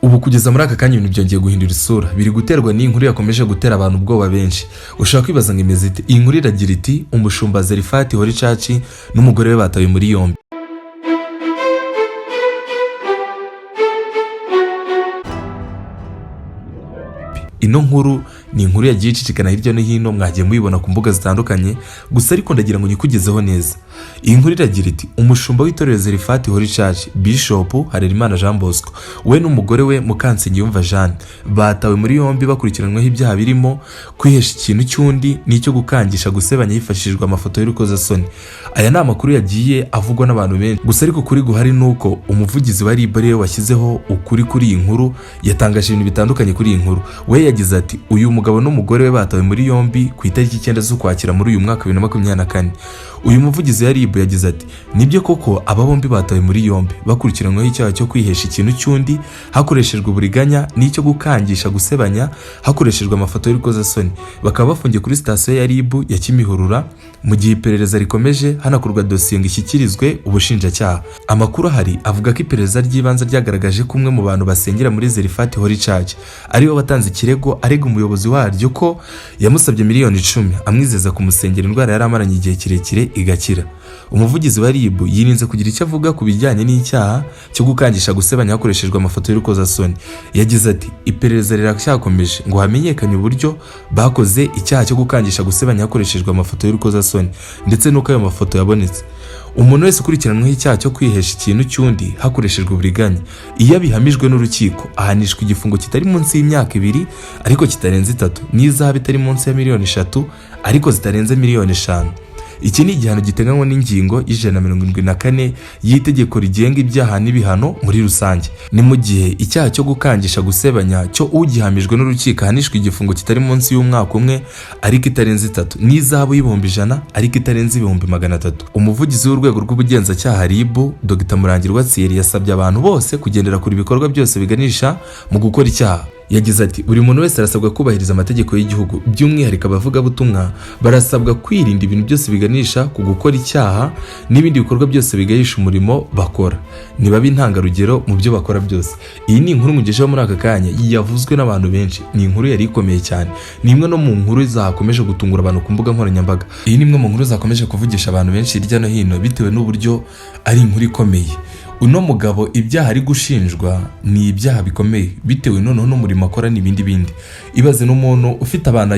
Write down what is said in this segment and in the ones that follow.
ubu kugeza muri aka kanya ibintu byongeye guhindura isura, biri guterwa n'inkuru yakomeje gutera abantu ubwoba benshi. Ushaka kwibaza ngo imeze ite? Iyi nkuru iragira iti umushumba Zerifati Holy Church n'umugore we batawe muri yombi. Ino nkuru ni inkuru yagiye icicikana hirya no hino, mwagiye muyibona ku mbuga zitandukanye, gusa ariko ndagira ngo nyikugezeho neza. Iyi nkuru iragira iti umushumba w'itorero Zerifati Holy Church Bishop Harerimana Jean Bosco we n'umugore we Mukansengiyumva Jeanne batawe muri yombi bakurikiranweho ibyaha birimo kwihesha ikintu cy'undi n'icyo gukangisha gusebanya hifashishijwe amafoto y'urukozasoni. Aya ni amakuru yagiye avugwa n'abantu benshi, gusa ariko kuri guhari nuko umuvugizi wa RIB ariwe washyizeho ukuri kuri iyi nkuru, yatangaje ibintu bitandukanye kuri iyi nkuru. We yagize ati uyu mugabo n'umugore we batawe muri yombi ku itariki 9 z'Ukwakira muri uyu mwaka 2024. Uyu muvugizi wa RIB yagize ati nibyo koko aba bombi batawe muri yombi bakurikiranweho icyaha cyo kwihesha ikintu cy'undi hakoreshejwe uburiganya n'icyo gukangisha gusebanya hakoreshejwe amafoto y'urukozasoni. Bakaba bafungiye kuri sitasiyo ya RIB ya Kimihurura mu gihe iperereza rikomeje hanakorwa dosiye ngo ishyikirizwe ubushinjacyaha. Amakuru ahari avuga ko iperereza ry'ibanze ryagaragaje ko umwe mu bantu basengera muri Zerifati Holy Church ariwe watanze ikirego arega umuyobozi waryo ko yamusabye miliyoni 10 amwizeza kumusengera indwara yari amaranye igihe kirekire igakira. Umuvugizi wa RIB yirinze kugira icyo avuga ku bijyanye n'icyaha cyo gukangisha gusebanya hakoreshejwe amafoto y'urukozasoni. Yagize ati iperereza riracyakomeje ngo hamenyekane uburyo bakoze icyaha cyo gukangisha gusebanya hakoreshejwe amafoto y'urukozasoni ndetse n'uko ayo mafoto yabonetse. Umuntu wese ukurikiranweho icyaha cyo kwihesha ikintu cy'undi hakoreshejwe uburiganya iyo abihamijwe n'urukiko ahanishwa igifungo kitari munsi y'imyaka 2 ariko kitarenze 3 n'izahabu itari munsi ya miliyoni 3 ariko zitarenze miliyoni 5. Iki ni igihano giteganywa n'ingingo y'174 y'itegeko rigenga ibyaha n'ibihano muri rusange. Ni mu gihe icyaha cyo gukangisha gusebanya cyo ugihamijwe n'urukiko ahanishwa igifungo kitari munsi y'umwaka umwe ariko itarenze 3 n'izahabu y'ibihumbi 100 ariko itarenze ibihumbi 300. Umuvugizi w'urwego rw'ubugenzacyaha RIB Dr Murangirwa Thierry yasabye abantu bose kugendera kuri ibikorwa byose biganisha mu gukora icyaha. Yagize ati buri muntu wese arasabwa kubahiriza amategeko y'igihugu, by'umwihariko abavugabutumwa barasabwa kwirinda ibintu byose biganisha ku gukora icyaha n'ibindi bikorwa byose biganisha umurimo bakora, niba intangarugero mu byo bakora byose. Iyi ni inkuru mugejeho muri aka kanya yavuzwe n'abantu benshi, ni inkuru yari ikomeye cyane, ni imwe no mu nkuru zakomeje gutungura abantu ku mbuga nkoranyambaga. Iyi ni imwe mu nkuru zakomeje kuvugisha abantu benshi hirya no hino bitewe n'uburyo ari inkuru ikomeye. Uno mugabo ibyaha ari gushinjwa ni ibyaha bikomeye bitewe noneho n'umurimo akora n'ibindi bindi. Ibaze n'umuntu ufite abantu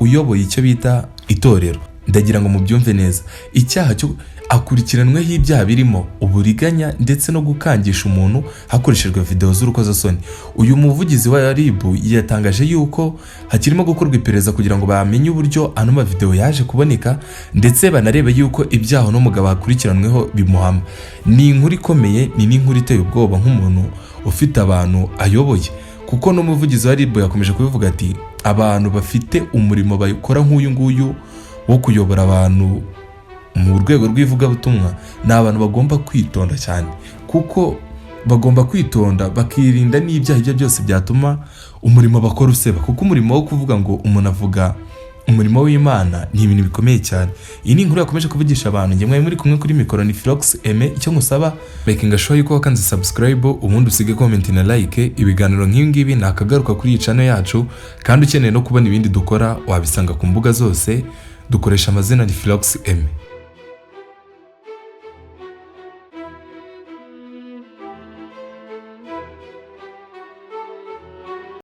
uyoboye icyo bita itorero. Ndagira ngo mubyumve neza, icyaha cyo akurikiranweho ibyaha birimo uburiganya ndetse no gukangisha umuntu hakoreshejwe video z'urukozasoni. Uyu muvugizi wa RIB yatangaje yuko hakirimo gukorwa iperereza kugira ngo bamenye uburyo ano ma video yaje kuboneka ndetse banarebe yuko ibyaha n'umugabo akurikiranweho bimuhama. Ni inkuru ikomeye, ni n'inkuru iteye ubwoba nk'umuntu ufite abantu ayoboye, kuko n'umuvugizi wa RIB yakomeje kubivuga ati abantu bafite umurimo bayikora nk'uyu nguyu wo kuyobora abantu mu rwego rw'ivugabutumwa ni abantu bagomba kwitonda cyane, kuko bagomba kwitonda bakirinda n'ibyaha ibyo byose byatuma umurimo bakora useba, kuko umurimo wo kuvuga ngo umuntu avuga umurimo w'Imana ni ibintu bikomeye cyane. Iyi ni inkuru yakomeje kuvugisha abantu. Ngemwe muri kumwe kuri mikoro ni Philox Aime. Icyo musaba making sure yuko wakanze subscribe ubundi usige comment na like. Ibiganiro nk'ibi ngibi nakagaruka kuri iyi channel yacu, kandi ukeneye no kubona ibindi dukora wabisanga ku mbuga zose dukoresha amazina ni Philox Aime.